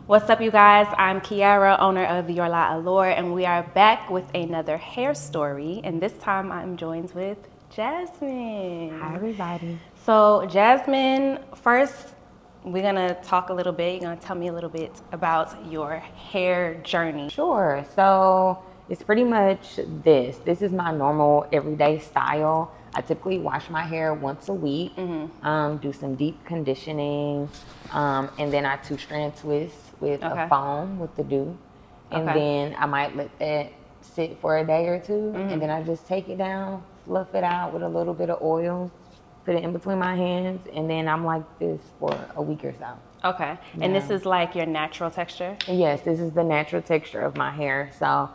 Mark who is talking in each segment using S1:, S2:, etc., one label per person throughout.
S1: What's up, you guys? I'm Kiara, owner of VIORLA Allure, and we are back with another hair story. And this time I'm joined with Jasmine.
S2: Hi, everybody.
S1: So, Jasmine, first we're gonna talk a little bit. You're gonna tell me a little bit about your hair journey.
S2: Sure. So it's pretty much this. This is my normal everyday style. I typically wash my hair once a week, do some deep conditioning, and then I two-strand twist with a foam with the dew. And then I might let that sit for a day or two, and then I just take it down, fluff it out with a little bit of oil, put it in between my hands, and then I'm like this for a week or so.
S1: Okay. And this is like your natural texture?
S2: Yes, this is the natural texture of my hair. So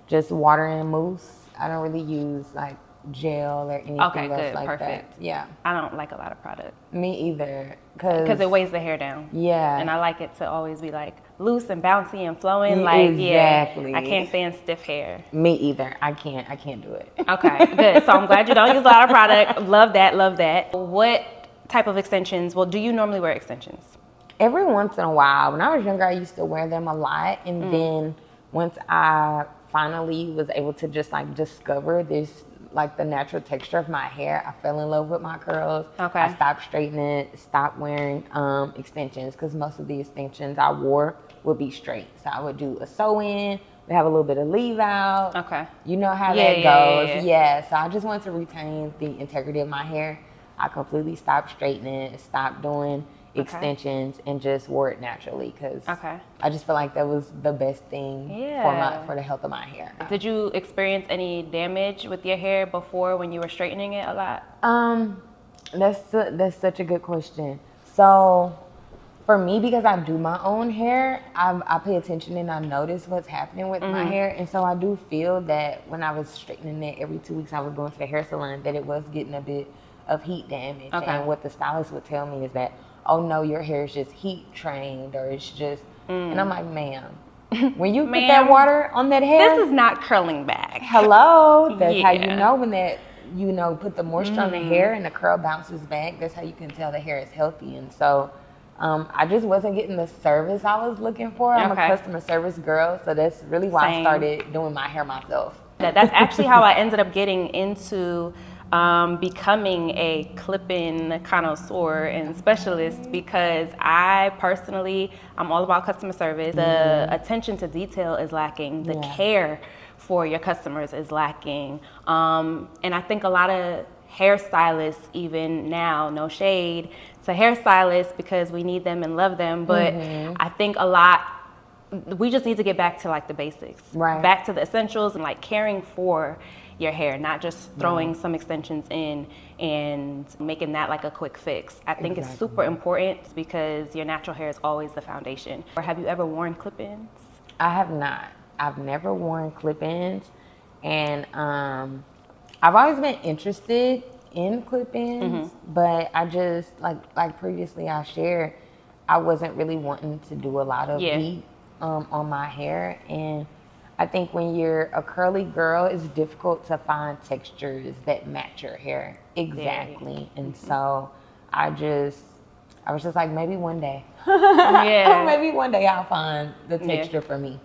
S2: just water and mousse. I don't really use like gel or anything else like that. Yeah.
S1: I don't like a lot of product.
S2: Me either.
S1: Because it weighs the hair down.
S2: Yeah.
S1: And I like it to always be like loose and bouncy and flowing.
S2: Exactly.
S1: I can't stand stiff hair.
S2: Me either. I can't do it.
S1: Okay, good. So I'm glad you don't use a lot of product. Love that. What type of extensions? Well, do you normally wear extensions?
S2: Every once in a while. When I was younger, I used to wear them a lot. And then once I finally was able to just like discover this, like the natural texture of my hair, I fell in love with my curls.
S1: Okay.
S2: I stopped straightening it, stopped wearing extensions, because most of the extensions I wore would be straight. So I would do a sew-in, we have a little bit of leave out.
S1: Okay.
S2: You know how that goes. Yeah. So I just wanted to retain the integrity of my hair. I completely stopped straightening it, stopped doing extensions, and just wore it naturally, because I just feel like that was the best thing for the health of my hair.
S1: Did you experience any damage with your hair before when you were straightening it a lot?
S2: That's such a good question. So for me, because I do my own hair, I pay attention and I notice what's happening with my hair. And so I do feel that when I was straightening it every 2 weeks, I was going to the hair salon, that it was getting a bit of heat damage. And what the stylist would tell me is that, oh no, your hair is just heat trained, or it's just, and I'm like, ma'am, when you put that water on that hair.
S1: This is not curling back.
S2: Hello, that's how you know when that, put the moisture on the hair and the curl bounces back. That's how you can tell the hair is healthy. And so I just wasn't getting the service I was looking for. I'm a customer service girl, so that's really why I started doing my hair myself.
S1: That's actually how I ended up getting into becoming a clip-in connoisseur and specialist, because I personally, I'm all about customer service. The attention to detail is lacking. The care for your customers is lacking. And I think a lot of hairstylists, even now, no shade to hairstylists, because we need them and love them, but I think we just need to get back to like the basics, back to the essentials, and like caring for your hair, not just throwing some extensions in and making that like a quick fix. I think it's super important, because your natural hair is always the foundation. Or have you ever worn clip-ins?
S2: I have not. I've never worn clip-ins, and I've always been interested in clip-ins, but I just like previously I shared, I wasn't really wanting to do a lot of heat on my hair. And I think when you're a curly girl, it's difficult to find textures that match your hair exactly. And so I was just like, maybe one day. Maybe one day I'll find the texture for me.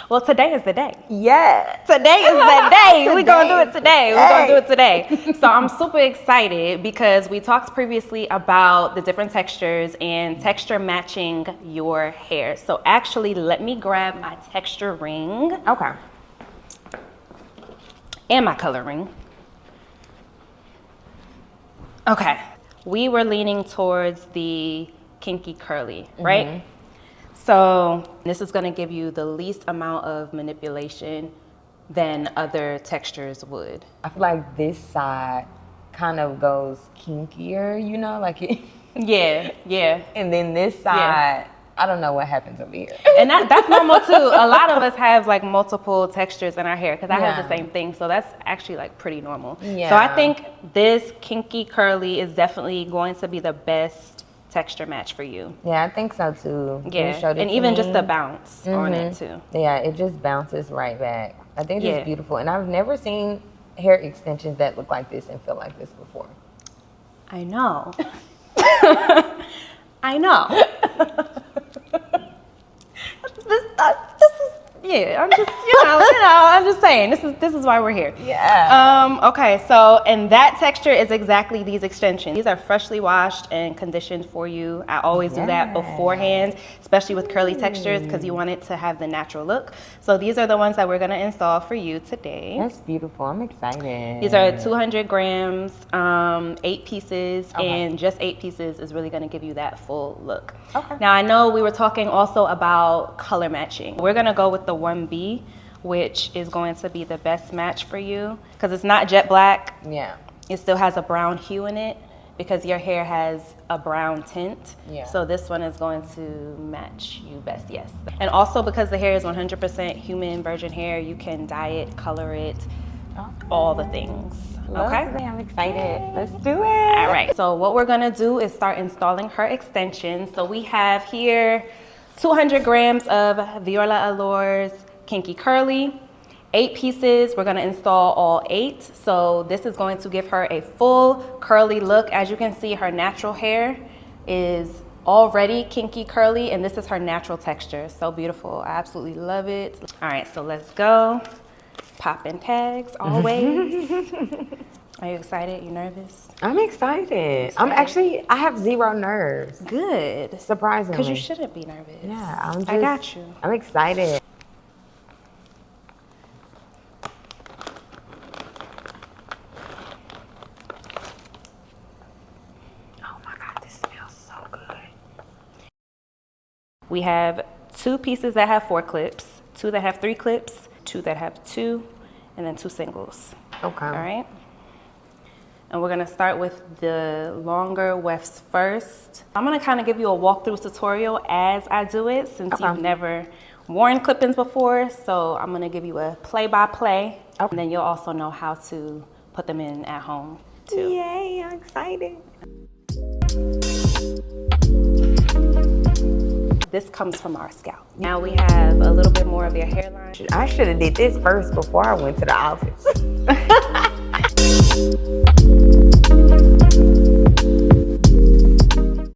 S1: Well, today is the day.
S2: Yeah.
S1: Today is the day. We're going to do it today. We're going to do it today. So I'm super excited, because we talked previously about the different textures and texture matching your hair. So actually, let me grab my texture ring.
S2: Okay.
S1: And my color ring. Okay. We were leaning towards the kinky curly, right? So this is going to give you the least amount of manipulation than other textures would. I
S2: feel like this side kind of goes kinkier, like it.
S1: Yeah.
S2: And then this side, I don't know what happens over here.
S1: And that's normal too. A lot of us have like multiple textures in our hair, because I have the same thing. So that's actually like pretty normal. Yeah. So I think this kinky curly is definitely going to be the best texture match for you.
S2: Yeah, I think so too.
S1: Yeah, and even just the bounce on it too.
S2: Yeah, it just bounces right back. I think it's beautiful. And I've never seen hair extensions that look like this and feel like this before.
S1: I know. I know. Yeah, I'm just, I'm just saying, this is why we're here.
S2: Yeah.
S1: Okay, so, and that texture is exactly these extensions. These are freshly washed and conditioned for you. I always do that beforehand, especially with curly textures, because you want it to have the natural look. So these are the ones that we're gonna install for you today.
S2: That's beautiful. I'm excited.
S1: These are 200 grams, 8 pieces, and just 8 pieces is really gonna give you that full look.
S2: Okay.
S1: Now I know we were talking also about color matching. We're gonna go with the 1B, which is going to be the best match for you, because it's not jet black.
S2: Yeah.
S1: It still has a brown hue in it, because your hair has a brown tint.
S2: Yeah.
S1: So this one is going to match you best, yes. And also because the hair is 100% human virgin hair, you can dye it, color it, all the things. Okay?
S2: Lovely. I'm excited. Let's do it.
S1: All right, so what we're gonna do is start installing her extensions. So we have here 200 grams of VIORLA Allure's Kinky Curly, 8 pieces. We're gonna install all 8. So this is going to give her a full curly look. As you can see, her natural hair is already kinky curly, and this is her natural texture. So beautiful, I absolutely love it. All right, so let's go. Popping tags, always. Are you excited? You nervous?
S2: I'm excited. I have zero nerves.
S1: Good.
S2: Surprisingly.
S1: Because you shouldn't be nervous.
S2: Yeah,
S1: I got you.
S2: I'm excited. Oh my God, this smells so good.
S1: We have 2 pieces that have 4 clips, 2 that have 3 clips, 2 that have 2, and then 2 singles.
S2: Okay.
S1: All right. And we're gonna start with the longer wefts first. I'm gonna kind of give you a walkthrough tutorial as I do it, since you've never worn clip-ins before. So I'm gonna give you a play-by-play, and then you'll also know how to put them in at home too.
S2: Yay, I'm excited.
S1: This comes from our scalp. Now we have a little bit more of your hairline.
S2: I should have did this first before I went to the office.